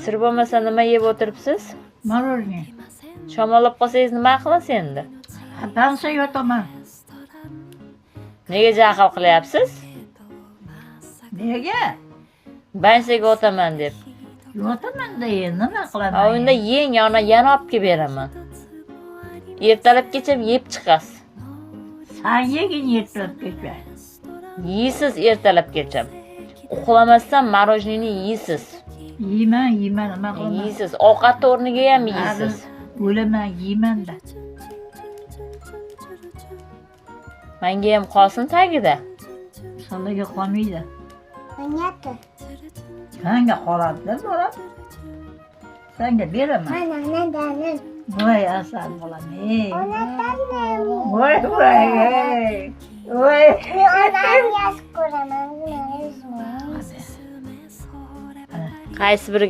Sir bo'lmasa nima yeb o'tiribsiz? Morojniy. Shamollab qolsangiz nima qilasiz endi? Dansa yotaman. Nega jahl qilyapsiz? Nega? Bansaga o'taman deb. Yotaman-da endi nima qilaman? Ha, unda yeng, yana olib kelib beraman. Ertalabgacha yeb chiqasiz. Sen yegin ertalabgacha. Yeysiz ertalabgacha. Uxlamasdan morojniyni yeysiz. Yeyman, nima qilaman? Yeysiz. Ovqat o'rniga ham yeysiz. O'laman, yeyman-da. Menga ham qolsin tagida. Senga qolmaydi. Menga Senga qoladi, bolam. Senga beraman. Onamdan. Voy asal bolam. Onamdan. Voy. Onam yaş ko'raman. Qaysi biriga